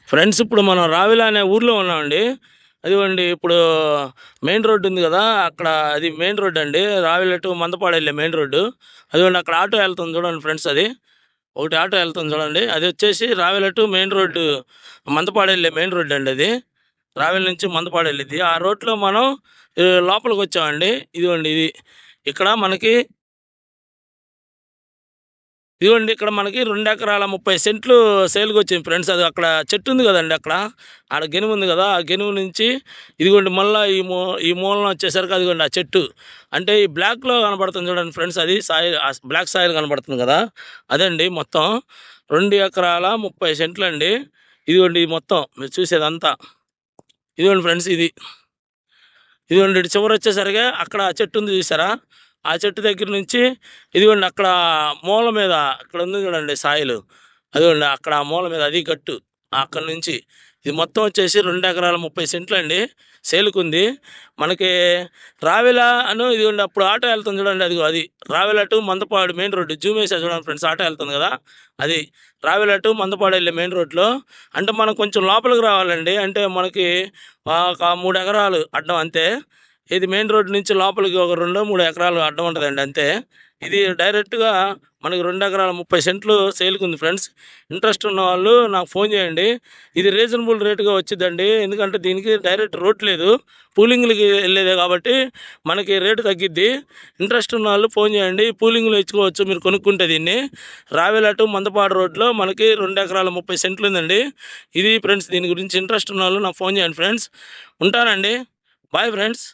Friends ఇప్పుడు మనం రావిలా అనే ఊర్లో ఉన్నామండి. అదిగోండి ఇప్పుడు మెయిన్ రోడ్ ఉంది కదా, అక్కడ అది మెయిన్ రోడ్ అండి. రావిల టు మందపాడు వెళ్ళే మెయిన్ రోడ్డు. అదిగోండి అక్కడ ఆటో వెళ్తుంది చూడండి ఫ్రెండ్స్. అది ఒకటి ఆటో వెళ్తుంది చూడండి. అది వచ్చేసి Ravila to main road, Mandapadu వెళ్ళే మెయిన్ రోడ్ అండి. అది రావిల నుంచి మందపాడు వెళ్ళింది. ఆ రోడ్లో మనం లోపలికి వచ్చామండి. ఇదిగోండి ఇది ఇక్కడ మనకి, ఇదిగోండి ఇక్కడ మనకి 2 ఎకరాల 30 సెంట్లు సేల్కి వచ్చింది ఫ్రెండ్స్. అది అక్కడ చెట్టు ఉంది కదండి, అక్కడ ఆడ గెనుము ఉంది కదా, ఆ గెనుము నుంచి ఇదిగోండి మళ్ళీ ఈ మూలన వచ్చేసరికి అదిగోండి ఆ చెట్టు. అంటే ఈ బ్లాక్లో కనబడుతుంది చూడండి ఫ్రెండ్స్, అది సాయిల్, బ్లాక్ సాయిల్ కనబడుతుంది కదా, అదండి మొత్తం 2 ఎకరాల 30 సెంట్లు అండి. ఇదిగోండి మొత్తం మీరు చూసేదంతా. ఇదిగోండి ఫ్రెండ్స్ ఇదిగోండి చివరి వచ్చేసరికి అక్కడ చెట్టు ఉంది చూసారా, ఆ చెట్టు దగ్గర నుంచి ఇదిగోండి అక్కడ మూల మీద అక్కడ ఉంది చూడండి సాయిలు, అదిగోండి అక్కడ ఆ మూల మీద అది గట్టు. అక్కడ నుంచి ఇది మొత్తం వచ్చేసి 2 ఎకరాల 30 సెంట్లు అండి సేలుకుంది మనకి. రావిలా అను ఇదిగోండి అప్పుడు ఆటో వెళ్తుంది చూడండి, అదిగో అది Ravila to Mandapadu main road. Zoom వేసా చూడండి ఫ్రెండ్స్, ఆటో వెళ్తుంది కదా, అది రావిలా టు మందపాడు వెళ్ళే మెయిన్ రోడ్లో. అంటే మనం కొంచెం లోపలికి రావాలండి. అంటే మనకి ఒక 3 ఎకరాలు అడ్డం అంతే. ఇది మెయిన్ రోడ్ నుంచి లోపలికి ఒక 2-3 ఎకరాలు అడ్డం ఉంటుందండి అంతే. ఇది డైరెక్ట్గా మనకి 2 ఎకరాల 30 సెంట్లు సేల్కుంది ఫ్రెండ్స్. ఇంట్రెస్ట్ ఉన్న వాళ్ళు నాకు ఫోన్ చేయండి. ఇది రీజనబుల్ రేటుగా వచ్చిందండి, ఎందుకంటే దీనికి డైరెక్ట్ రోడ్ లేదు, పూలింగ్లకి వెళ్ళేదే కాబట్టి మనకి రేటు తగ్గిద్ది. ఇంట్రెస్ట్ ఉన్న వాళ్ళు ఫోన్ చేయండి, పూలింగ్లో ఇచ్చుకోవచ్చు మీరు కొనుక్కుంటే దీన్ని. రావెల టు మందపాడు రోడ్లో మనకి 2 ఎకరాల 30 సెంట్లు ఉందండి. ఇది ఫ్రెండ్స్, దీని గురించి ఇంట్రెస్ట్ ఉన్న వాళ్ళు నాకు ఫోన్ చేయండి ఫ్రెండ్స్. ఉంటానండి, బాయ్ ఫ్రెండ్స్.